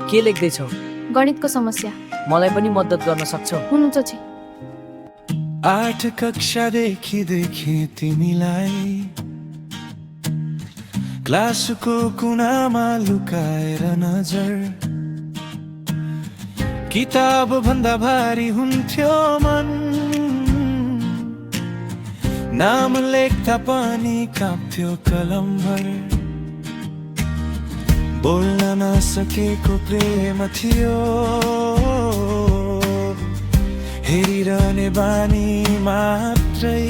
के लेख्दैछौ? गणितको समस्या। मलाई पनि मद्दत गर्न सक्छौ? हुनुहुन्छ छि। 8 कक्षादेखि देखे तिमीलाई क्लासको कुनामा लुकाएर नजर, किताब भन्दा भारी हुन्थ्यो मन, नाम लेख्दा पनि काप्थ्यो कलमभर, बोल्न नसकेको प्रेम थियो, हेरिरहने बानी मात्रै,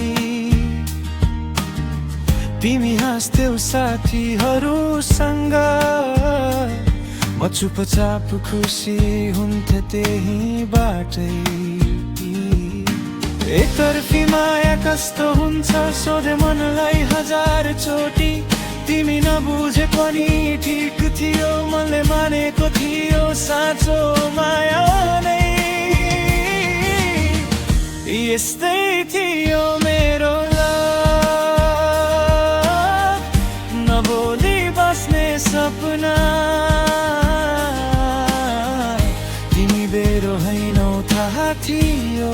तिमी हाँस्थ्यौ साथीहरूसँग, म चुपचाप खुसी हुन्थे त्यही बाटै। एकतर्फी माया कस्तो हुन्छ सोधे मनलाई 1000 चोटि, तिमी नबुझे पनि ठिक थियो, मनले मानेको थियो साँचो माया नै। यस्तै थियो मेरो लभ, नबोली बस्ने सपना, तिमी बेरो हैनौ थाहा थियो,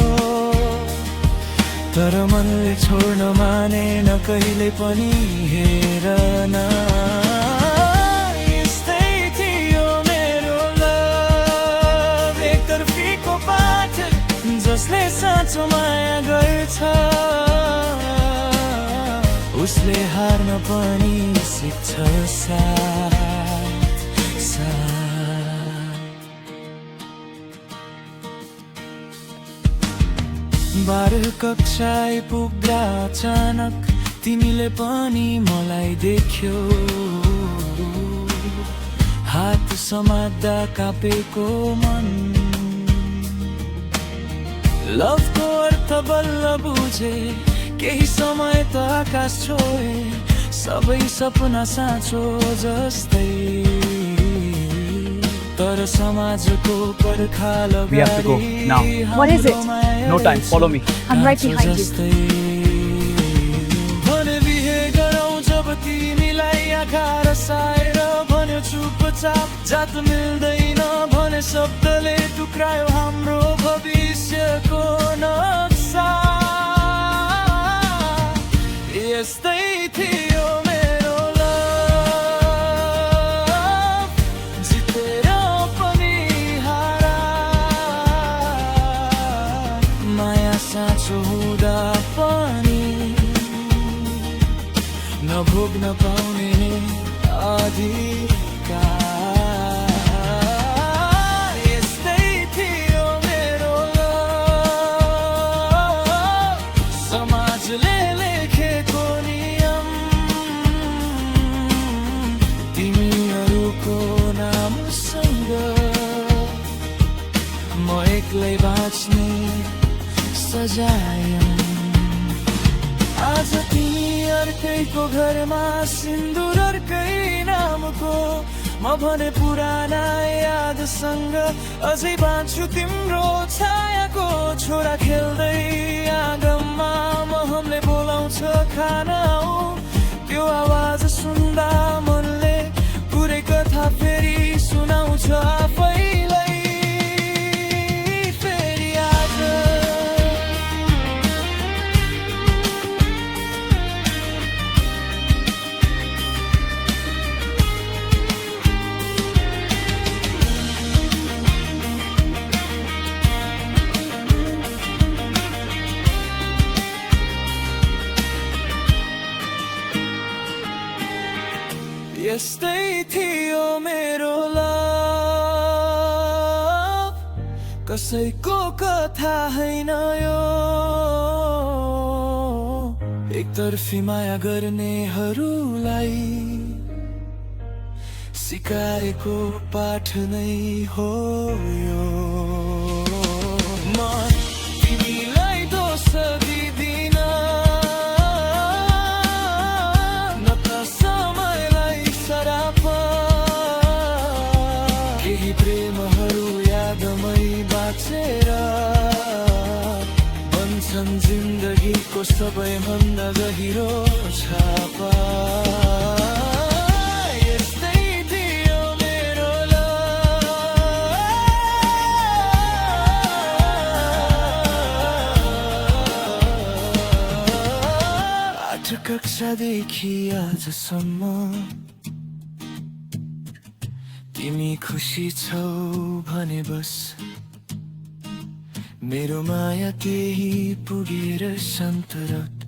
तर मनले छोड्न मानेन कहिले पनि, हेर न। यस्तै थियो मेरो लभ, एकतर्फीको पाठ जसले साँचो माया गर्छ, उसले हार्न पनि सिक्छ साथ साथ। 12 कक्षा आइपुग्दा अचानक तिमीले पनि मलाई देख्यौ, हात समात्दा कापेको मन, लभको अर्थ बल्ल बुझे, केही समय त आकाश छोए, सबै सपना साँचो जस्तै, तर समाजको पर्खाल We have to go now. What is it? No time. Follow me. I'm right behind you. भने बिहे गरौँ जब तिमीलाई आँखा रसाएर भन्यो चुपचाप, जात मिल्दैन भने शब्दले टुक्रायो हाम्रो भविष्यको नक्सा। यस्तै थियो मेरो लभ, जितेर पनि हारा, माया साँचो हुँदा पनि नभोग्न पाउने अधिकार। यस्तै थियो मेरो लभ, समाजले लेखेको नियम, तिमीहरूको नामसँग म एक्लै बाँच्ने सजाय। आज तिमी अर्कैको घरमा सिन्दुर अर्कै नामको, म भने पुराना यादसँग अझै बाँच्छु तिम्रो छायाको। छोरा खेल्दै आँगनमा महमले बोलाउँछ खाना हो, त्यो आवाज सुन्दा मनले पुरै कथा फेरि सुनाउँछ आफैलाई। यस्तै थियो मेरो लभ, कसैको कथा हैन यो, एकतर्फी माया गर्नेहरूलाई सिकाएको पाठ नै हो यो। म तिमीलाई दोष दिदिन, न त समयलाई सराप, केही प्रेमहरू यादमै बाँचेर बन्छन् जिन्दगीको सबैभन्दा गहिरो छापा। यस्तै थियो मेरो लभ, कक्षादेखि आजसम्म तिमी खुसी छौ भने बस मेरो माया त्यही पुगेर शान्त रात